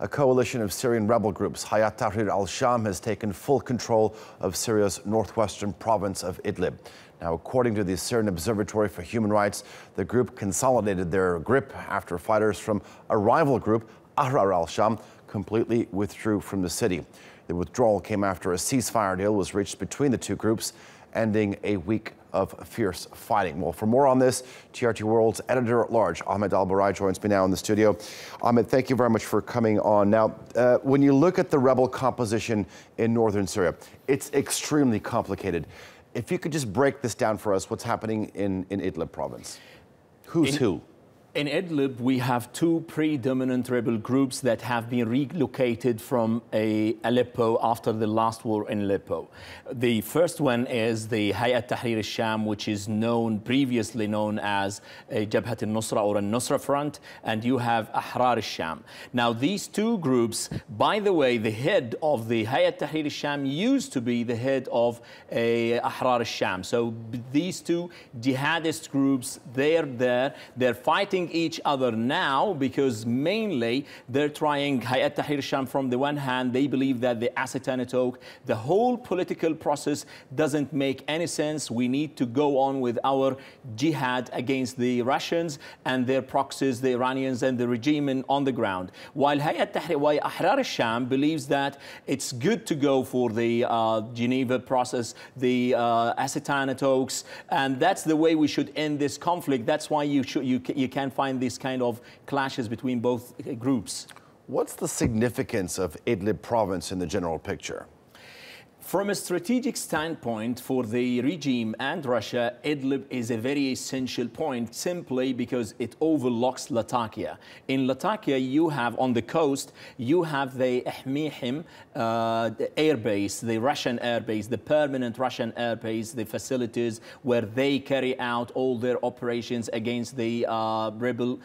A coalition of Syrian rebel groups, Hayat Tahrir al Sham, has taken full control of Syria's northwestern province of Idlib. Now, according to the Syrian Observatory for Human Rights, the group consolidated their grip after fighters from a rival group, Ahrar al Sham, completely withdrew from the city. The withdrawal came after a ceasefire deal was reached between the two groups, ending a week of fierce fighting. Well, for more on this, TRT World's editor-at-large, Ahmed Burai, joins me now in the studio. Ahmed, thank you very much for coming on. Now, when you look at the rebel composition in northern Syria, it's extremely complicated. If you could just break this down for us, what's happening in Idlib province? Who's who? In Idlib, we have two predominant rebel groups that have been relocated from Aleppo after the last war in Aleppo. The first one is the Hayat Tahrir al Sham, which is previously known as Jabhat al-Nusra or al-Nusra Front, and you have Ahrar al Sham. Now, these two groups, by the way, the head of the Hayat Tahrir al Sham used to be the head of Ahrar al Sham. So these two jihadist groups, they're fighting each other now because mainly they're trying Hayat Tahrir al Sham. From the one hand, they believe that the talk, the whole political process doesn't make any sense. We need to go on with our jihad against the Russians and their proxies, the Iranians and the regime on the ground. While Ahrar al Sham believes that it's good to go for the Geneva process, the talks, and that's the way we should end this conflict. That's why you can find these kind of clashes between both groups. What's the significance of Idlib province in the general picture? From a strategic standpoint for the regime and Russia, Idlib is a very essential point simply because it overlooks Latakia. In Latakia, you have on the coast, you have the Ahmihim air base, the Russian air base, the permanent Russian air base, the facilities where they carry out all their operations against the rebel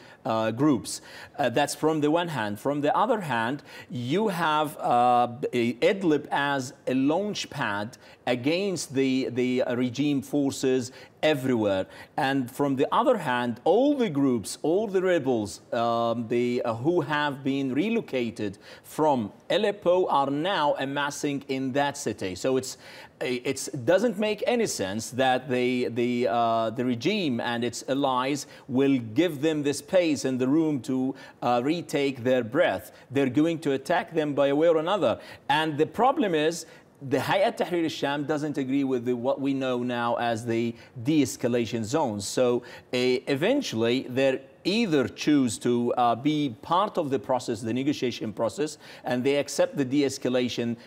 groups. That's from the one hand. From the other hand, you have Idlib as a launch pad against the regime forces everywhere. And from the other hand, all the groups, all the rebels who have been relocated from Aleppo are now amassing in that city. So it doesn't make any sense that the regime and its allies will give them the space and the room to retake their breath. They're going to attack them by a way or another. And the problem is, the Hayat Tahrir al Sham doesn't agree with what we know now as the de-escalation zones. So eventually, they either choose to be part of the process, the negotiation process, and they accept the de-escalation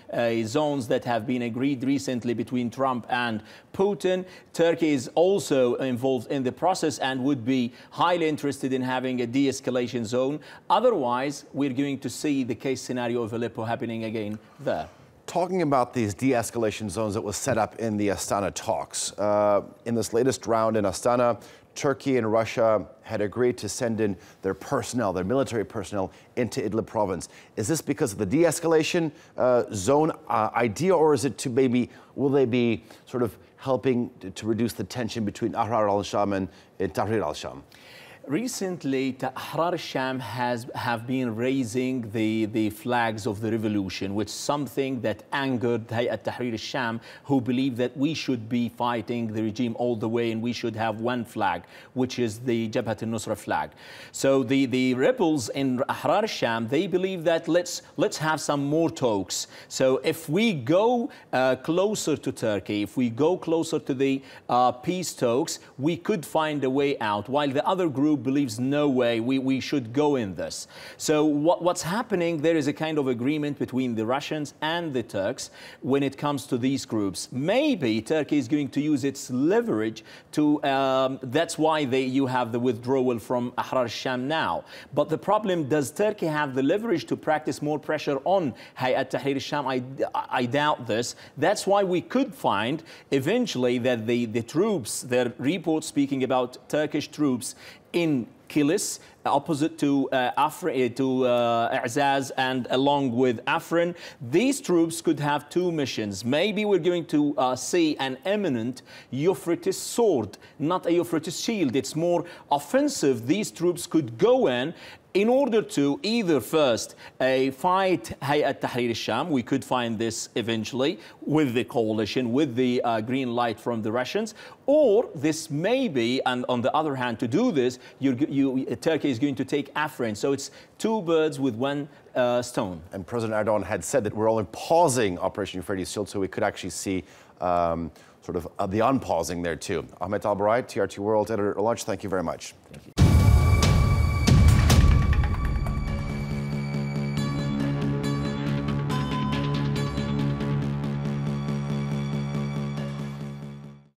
zones that have been agreed recently between Trump and Putin. Turkey is also involved in the process and would be highly interested in having a de-escalation zone. Otherwise, we're going to see the case scenario of Aleppo happening again there. Talking about these de-escalation zones that was set up in the Astana talks, in this latest round in Astana, Turkey and Russia had agreed to send in their personnel, their military personnel, into Idlib province. Is this because of the de-escalation zone idea, or is it to maybe, will they be sort of helping to reduce the tension between Ahrar al Sham and Tahrir al Sham? Recently, Ahrar al Sham have been raising the flags of the revolution, which is something that angered Hayat Tahrir al Sham, who believe that we should be fighting the regime all the way and we should have one flag, which is the Jabhat al-Nusra flag. So the rebels in Ahrar al Sham, they believe that let's have some more talks. So if we go closer to Turkey, if we go closer to the peace talks, we could find a way out, while the other group believes no way, we should go in this. So what's happening, there is a kind of agreement between the Russians and the Turks when it comes to these groups. Maybe Turkey is going to use its leverage to, that's why you have the withdrawal from Ahrar al Sham now. But the problem, does Turkey have the leverage to practice more pressure on Hayat Tahrir al Sham? I doubt this. That's why we could find eventually that the troops, there are reports speaking about Turkish troops in Kilis, opposite to I'zaz, and along with Afrin. These troops could have two missions. Maybe we're going to see an imminent Euphrates sword, not a Euphrates shield. It's more offensive. These troops could go in order to either first fight Hayat Tahrir al Sham. We could find this eventually with the coalition, with the green light from the Russians, or this may be, and on the other hand, to do this, Turkey is going to take Afrin. So it's two birds with one stone. And President Erdogan had said that we're only pausing Operation Euphrates Shield, so we could actually see sort of the unpausing there too. Ahmed Burai, TRT World Editor at Large, thank you very much. Thank you.